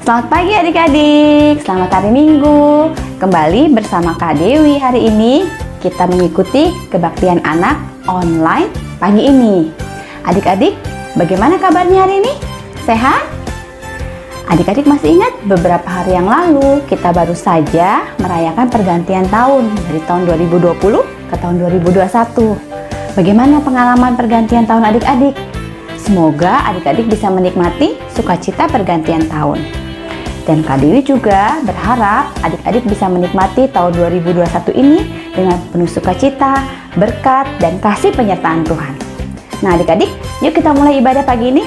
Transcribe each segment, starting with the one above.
Selamat pagi adik-adik, selamat hari Minggu. Kembali bersama Kak Dewi hari ini kita mengikuti kebaktian anak online pagi ini. Adik-adik, bagaimana kabarnya hari ini? Sehat? Adik-adik masih ingat beberapa hari yang lalu kita baru saja merayakan pergantian tahun dari tahun 2020 ke tahun 2021. Bagaimana pengalaman pergantian tahun adik-adik? Semoga adik-adik bisa menikmati sukacita pergantian tahun. Dan Kak Dewi juga berharap adik-adik bisa menikmati tahun 2021 ini dengan penuh sukacita, berkat, dan kasih penyertaan Tuhan. Nah adik-adik, yuk kita mulai ibadah pagi ini.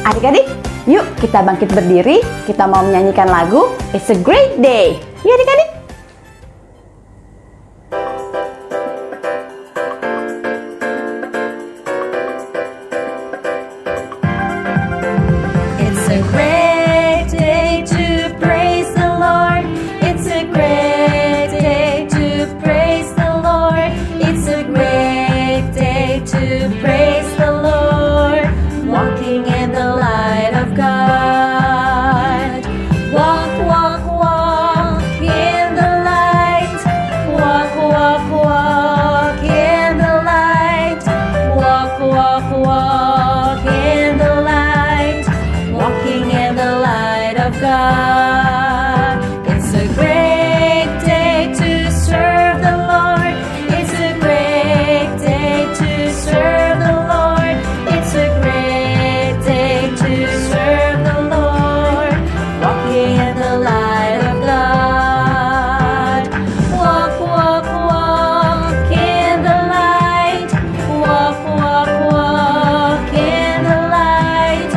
Adik-adik, yuk kita bangkit berdiri, kita mau menyanyikan lagu It's a Great Day. Yuk adik-adik. It's a great day to praise the Lord. It's a great day to praise the Lord. It's a great day to praise the Lord. Walking in the light of God. Walk, walk, walk in the light. Walk, walk, walk in the light. Walk, walk, walk in the light. Walking in the light of God. It's a great day to serve the Lord. It's a great day to serve the Lord. It's a great day to serve the Lord. Walking in the light of God. Walk, walk, walk in the light. Walk, walk, walk in the light.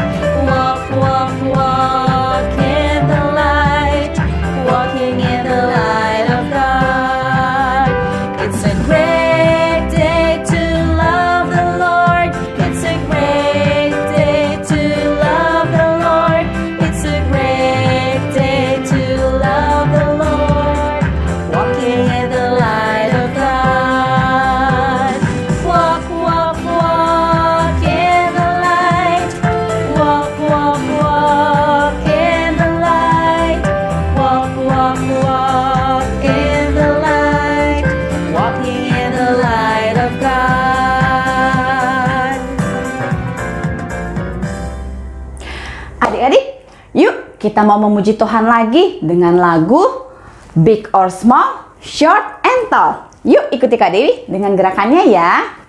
Walk, walk, walk in the light. Walking in the light of God. It's a great day to love the Lord. It's a great day to love the Lord. It's a great day to love the Lord. Walking in the light of God. Walk, walk, walk in the light. Walk, walk, walk in the light. Walk, walk, walk in the light. Walking in the light of God. Adik-adik, yuk kita mau memuji Tuhan lagi dengan lagu Big or Small, Short and Tall. Yuk ikuti Kak Dewi dengan gerakannya ya.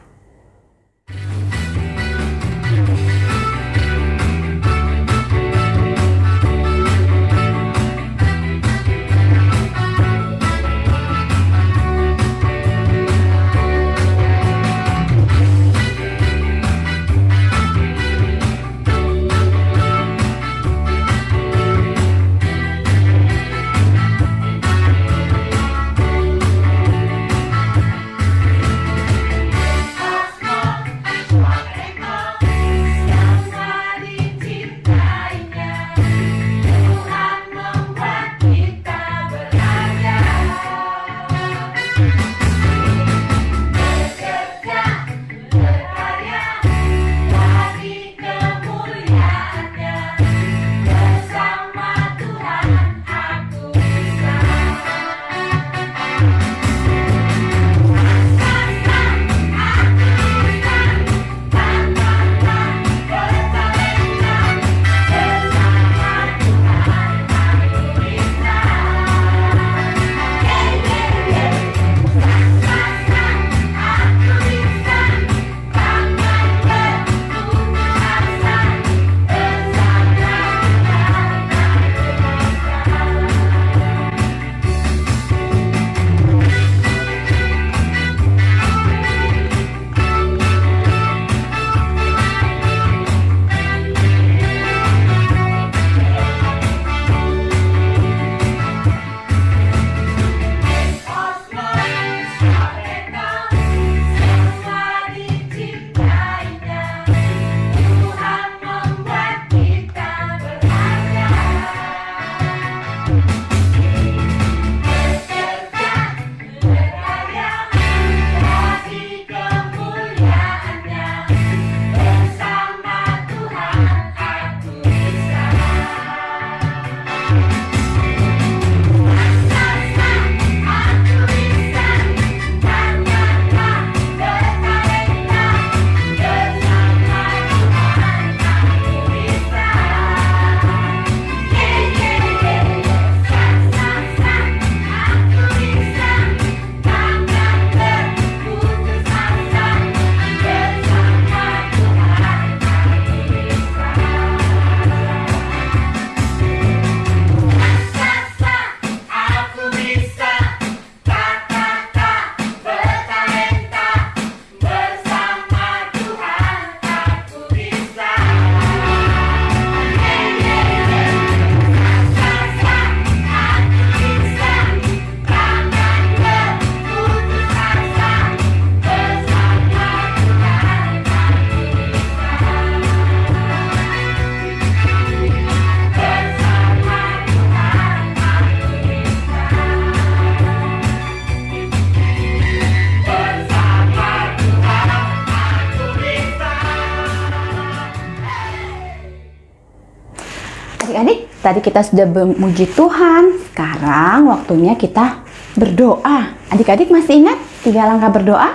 Adik-adik, tadi kita sudah memuji Tuhan. Sekarang waktunya kita berdoa. Adik-adik masih ingat 3 langkah berdoa?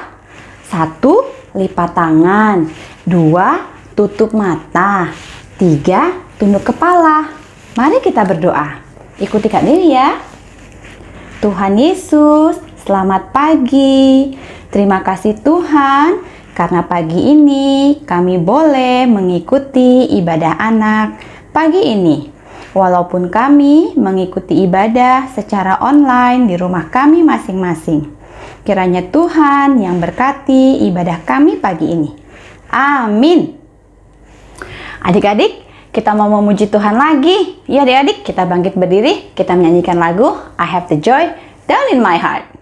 1. Lipat tangan. 2. Tutup mata. 3. Tunduk kepala. Mari kita berdoa. Ikuti Kak Dewi ya. Tuhan Yesus, selamat pagi. Terima kasih Tuhan, karena pagi ini kami boleh mengikuti ibadah anak pagi ini. Walaupun kami mengikuti ibadah secara online di rumah kami masing-masing. Kiranya Tuhan yang berkati ibadah kami pagi ini. Amin. Adik-adik, kita mau memuji Tuhan lagi. Ya adik-adik, kita bangkit berdiri, kita menyanyikan lagu I Have the Joy Down in My Heart.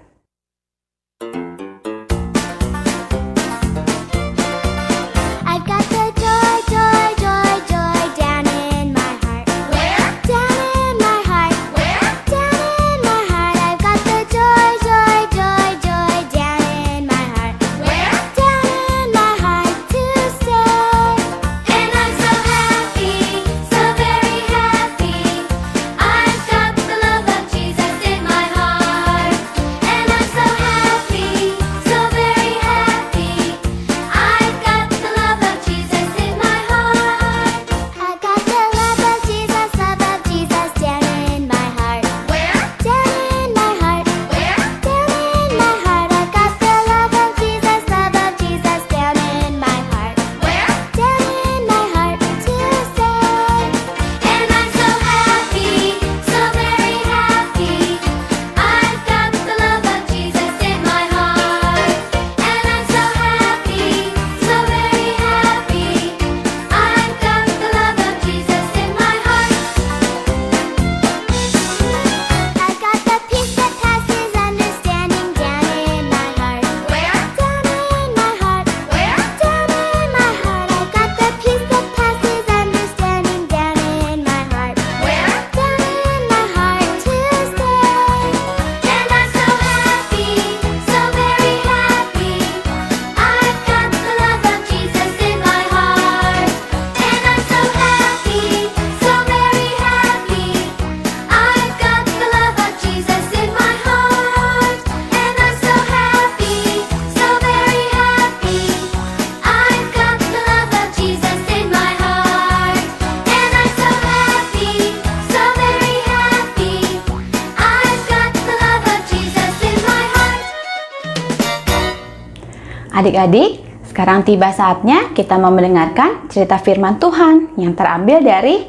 Adik-adik, sekarang tiba saatnya kita mau mendengarkan cerita firman Tuhan yang terambil dari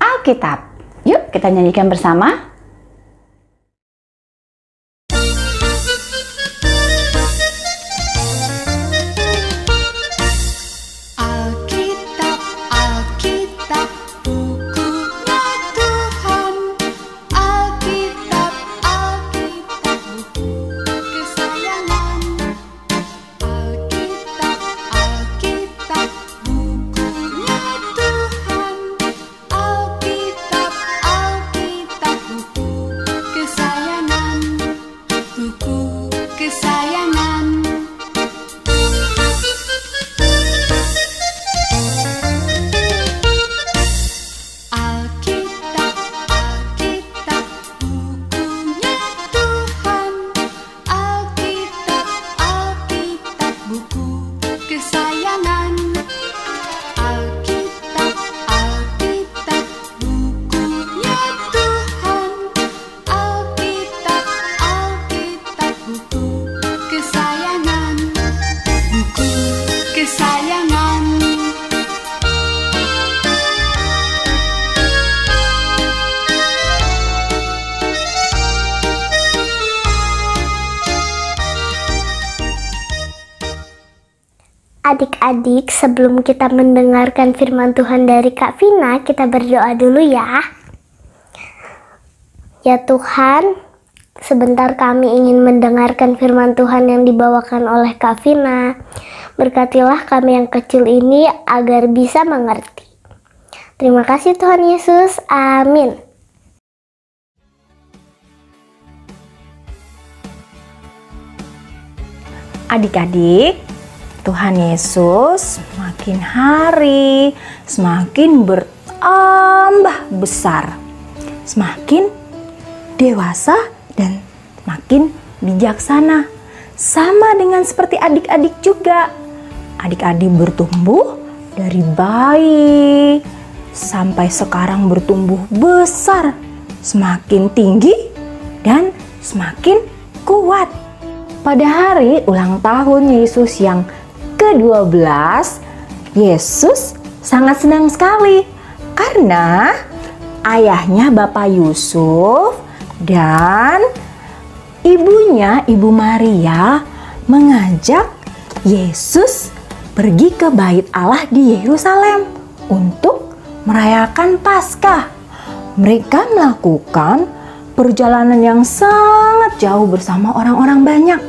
Alkitab. Yuk kita nyanyikan bersama. Adik-adik, sebelum kita mendengarkan firman Tuhan dari Kak Vina, kita berdoa dulu ya. Ya Tuhan, sebentar kami ingin mendengarkan firman Tuhan yang dibawakan oleh Kak Vina. Berkatilah kami yang kecil ini agar bisa mengerti. Terima kasih Tuhan Yesus, amin. Adik-adik, Tuhan Yesus semakin hari semakin bertambah bertambah besar, semakin dewasa dan makin bijaksana. Sama dengan seperti adik-adik juga. Adik-adik bertumbuh dari bayi sampai sekarang bertumbuh besar, semakin tinggi dan semakin kuat. Pada hari ulang tahun Yesus yang ke-12, Yesus sangat senang sekali karena ayahnya Bapak Yusuf dan ibunya Ibu Maria mengajak Yesus pergi ke Bait Allah di Yerusalem untuk merayakan Paskah. Mereka melakukan perjalanan yang sangat jauh bersama orang-orang banyak.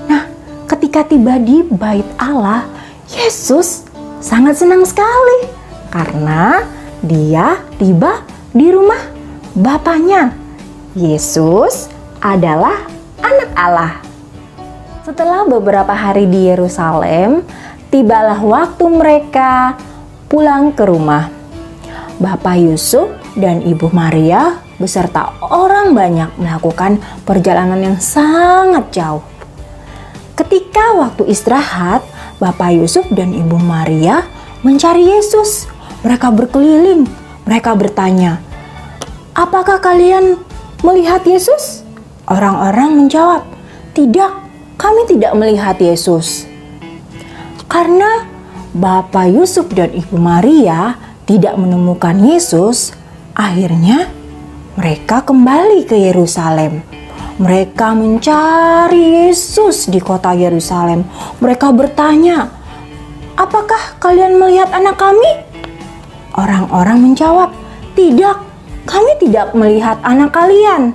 Nah, ketika tiba di Bait Allah, Yesus sangat senang sekali karena dia tiba di rumah Bapaknya. Yesus adalah anak Allah. Setelah beberapa hari di Yerusalem, tibalah waktu mereka pulang ke rumah. Bapak Yusuf dan Ibu Maria beserta orang banyak melakukan perjalanan yang sangat jauh. Ketika waktu istirahat, Bapak Yusuf dan Ibu Maria mencari Yesus. Mereka berkeliling, mereka bertanya, "Apakah kalian melihat Yesus?" Orang-orang menjawab, "Tidak, kami tidak melihat Yesus." Karena Bapak Yusuf dan Ibu Maria tidak menemukan Yesus, akhirnya mereka kembali ke Yerusalem. Mereka mencari Yesus di kota Yerusalem. Mereka bertanya, "Apakah kalian melihat anak kami?" Orang-orang menjawab, "Tidak, kami tidak melihat anak kalian."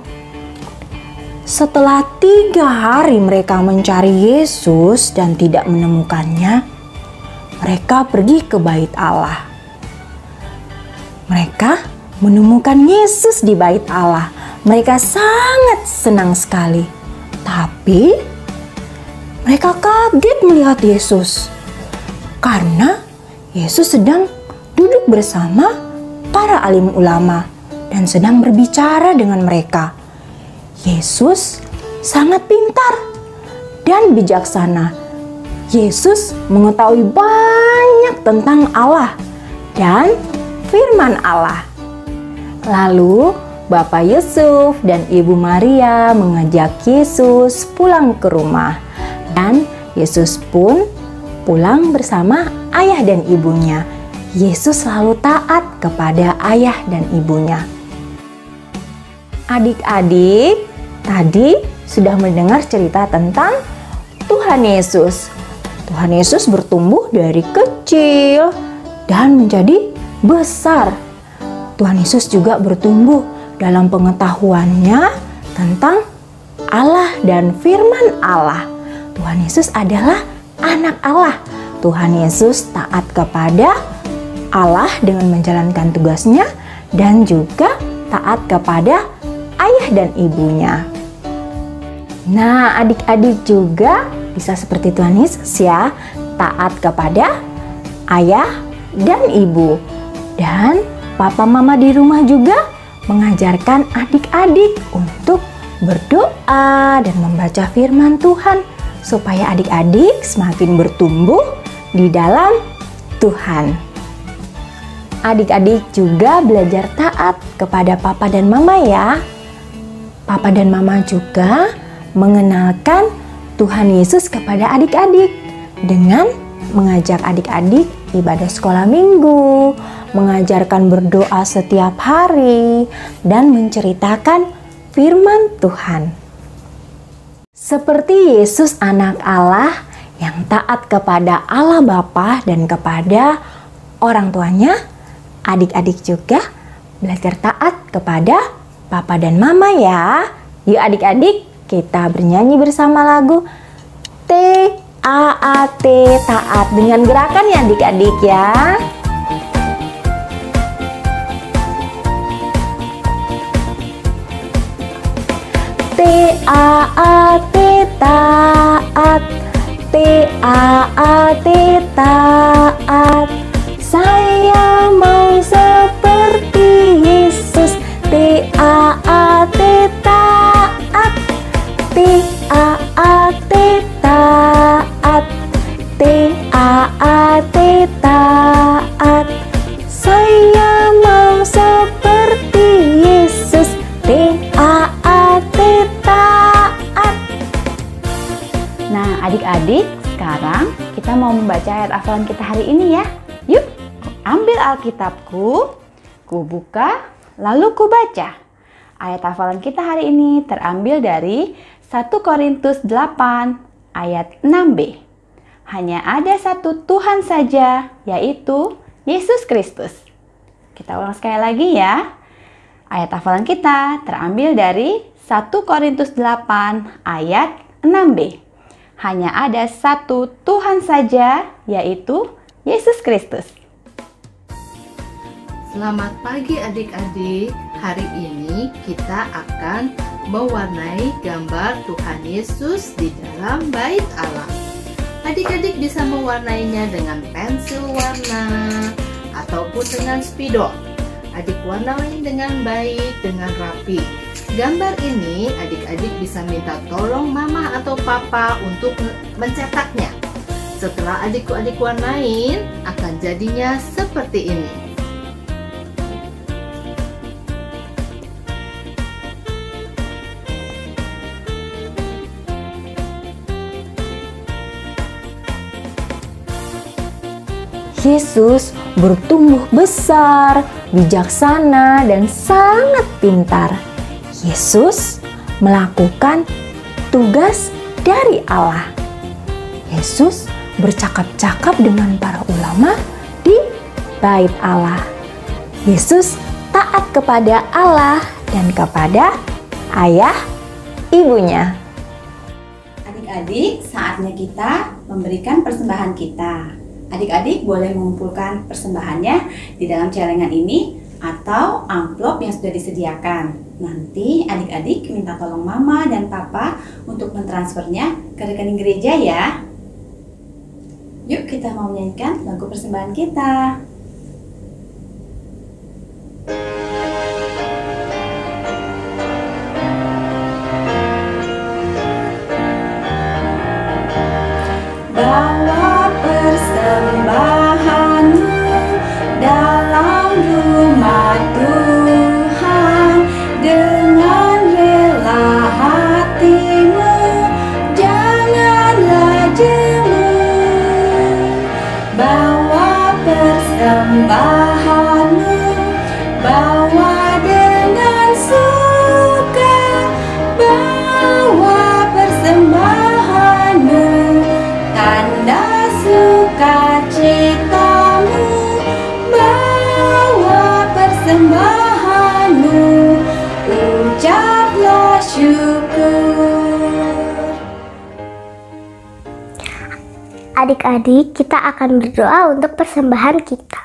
Setelah 3 hari mereka mencari Yesus dan tidak menemukannya, mereka pergi ke Bait Allah. Mereka menemukan Yesus di Bait Allah. Mereka sangat senang sekali. Tapi mereka kaget melihat Yesus karena Yesus sedang duduk bersama para alim ulama dan sedang berbicara dengan mereka. Yesus sangat pintar dan bijaksana. Yesus mengetahui banyak tentang Allah dan firman Allah. Lalu Bapak Yusuf dan Ibu Maria mengajak Yesus pulang ke rumah. Dan Yesus pun pulang bersama ayah dan ibunya. Yesus selalu taat kepada ayah dan ibunya. Adik-adik, tadi sudah mendengar cerita tentang Tuhan Yesus. Tuhan Yesus bertumbuh dari kecil dan menjadi besar. Tuhan Yesus juga bertumbuh dalam pengetahuannya tentang Allah dan firman Allah. Tuhan Yesus adalah anak Allah. Tuhan Yesus taat kepada Allah dengan menjalankan tugasnya dan juga taat kepada ayah dan ibunya. Nah, adik-adik juga bisa seperti Tuhan Yesus ya, taat kepada ayah dan ibu. Dan papa mama di rumah juga mengajarkan adik-adik untuk berdoa dan membaca firman Tuhan supaya adik-adik semakin bertumbuh di dalam Tuhan. Adik-adik juga belajar taat kepada papa dan mama ya. Papa dan mama juga mengenalkan Tuhan Yesus kepada adik-adik dengan mengajak adik-adik ibadah sekolah minggu, mengajarkan berdoa setiap hari, dan menceritakan firman Tuhan. Seperti Yesus anak Allah yang taat kepada Allah Bapa dan kepada orang tuanya, adik-adik juga belajar taat kepada papa dan mama ya. Yuk adik-adik, kita bernyanyi bersama lagu T-A-A-T, taat, dengan gerakan ya adik-adik ya. T-A-A-T, taat, T-A-A-T, taat. Saya mau seperti Sekarang kita mau membaca ayat hafalan kita hari ini ya. Yuk, ambil Alkitabku, ku buka, lalu ku baca. Ayat hafalan kita hari ini terambil dari 1 Korintus 8 ayat 6b. Hanya ada satu Tuhan saja, yaitu Yesus Kristus. Kita ulang sekali lagi ya. Ayat hafalan kita terambil dari 1 Korintus 8 ayat 6b. Hanya ada satu Tuhan saja, yaitu Yesus Kristus. Selamat pagi adik-adik. Hari ini kita akan mewarnai gambar Tuhan Yesus di dalam bait Allah. Adik-adik bisa mewarnainya dengan pensil warna ataupun dengan spidol. Adik warnai dengan baik, dengan rapi. Gambar ini adik-adik bisa minta tolong mama atau papa untuk mencetaknya. Setelah adik-adik warnain, akan jadinya seperti ini. Yesus bertumbuh besar, bijaksana, dan sangat pintar. Yesus melakukan tugas dari Allah. Yesus bercakap-cakap dengan para ulama di bait Allah. Yesus taat kepada Allah dan kepada ayah ibunya. Adik-adik, saatnya kita memberikan persembahan kita. Adik-adik boleh mengumpulkan persembahannya di dalam celengan ini atau amplop yang sudah disediakan. Nanti adik-adik minta tolong mama dan papa untuk mentransfernya ke rekening gereja ya. Yuk kita mau menyanyikan lagu persembahan kita. Bawa persembahanmu dalam rumah Tuhan dengan rela hatimu, janganlah jemu. Bawa persembahanmu, bawa dengan suka, bawa persembahanmu, tanda sukacitamu, bawa persembahanmu, ucaplah syukur. Adik-adik, kita akan berdoa untuk persembahan kita.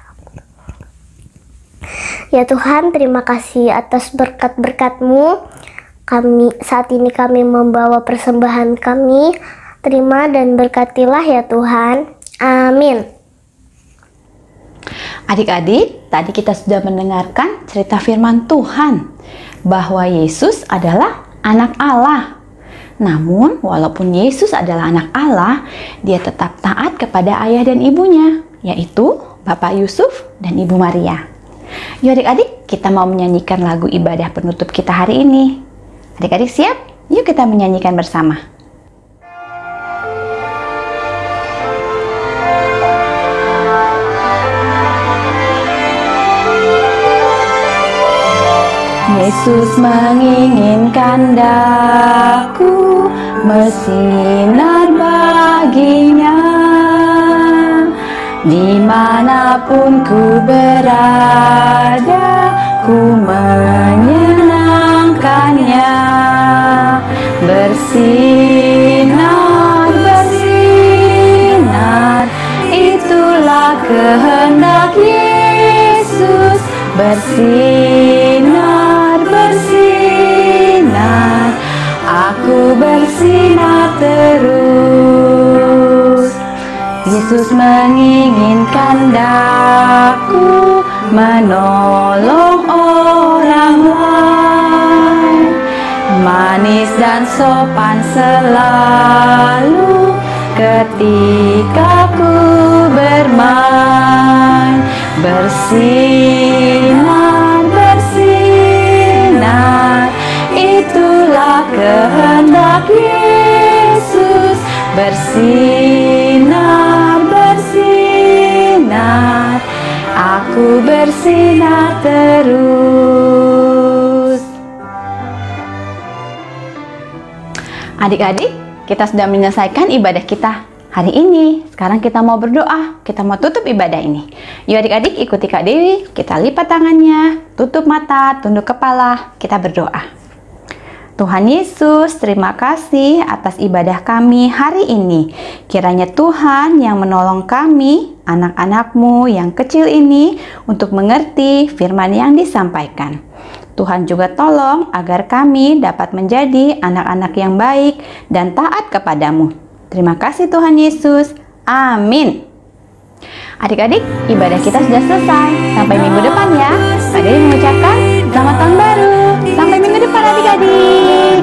Ya Tuhan, terima kasih atas berkat-berkat-Mu. Saat ini kami membawa persembahan kami. Terima dan berkatilah ya Tuhan. Amin. Adik-adik, tadi kita sudah mendengarkan cerita firman Tuhan bahwa Yesus adalah anak Allah. Namun, walaupun Yesus adalah anak Allah, dia tetap taat kepada ayah dan ibunya, yaitu Bapak Yusuf dan Ibu Maria. Yuk adik-adik, kita mau menyanyikan lagu ibadah penutup kita hari ini. Adik-adik siap? Yuk kita menyanyikan bersama. Yesus menginginkan daku bersinar baginya, dimanapun ku berada, ku menyenangkannya. Bersinar, bersinar, itulah kehendak Yesus. Bersinar, bersinar, aku bersinar terus. Yesus menginginkan daku menolong orang lain, manis dan sopan selalu ketika ku bermain. Bersinar, bersinar, itulah kehendak Yesus. Bersinar, Adik-adik, kita sudah menyelesaikan ibadah kita hari ini. Sekarang kita mau berdoa, kita mau tutup ibadah ini. Yuk adik-adik ikuti Kak Dewi, kita lipat tangannya, tutup mata, tunduk kepala, kita berdoa. Tuhan Yesus, terima kasih atas ibadah kami hari ini. Kiranya Tuhan yang menolong kami, anak-anak-Mu yang kecil ini, untuk mengerti firman yang disampaikan. Tuhan juga tolong agar kami dapat menjadi anak-anak yang baik dan taat kepadamu. Terima kasih Tuhan Yesus. Amin. Adik-adik, ibadah kita sudah selesai. Sampai minggu depan ya. Kak Dewi mengucapkan selamat tahun baru. Sampai minggu depan adik-adik.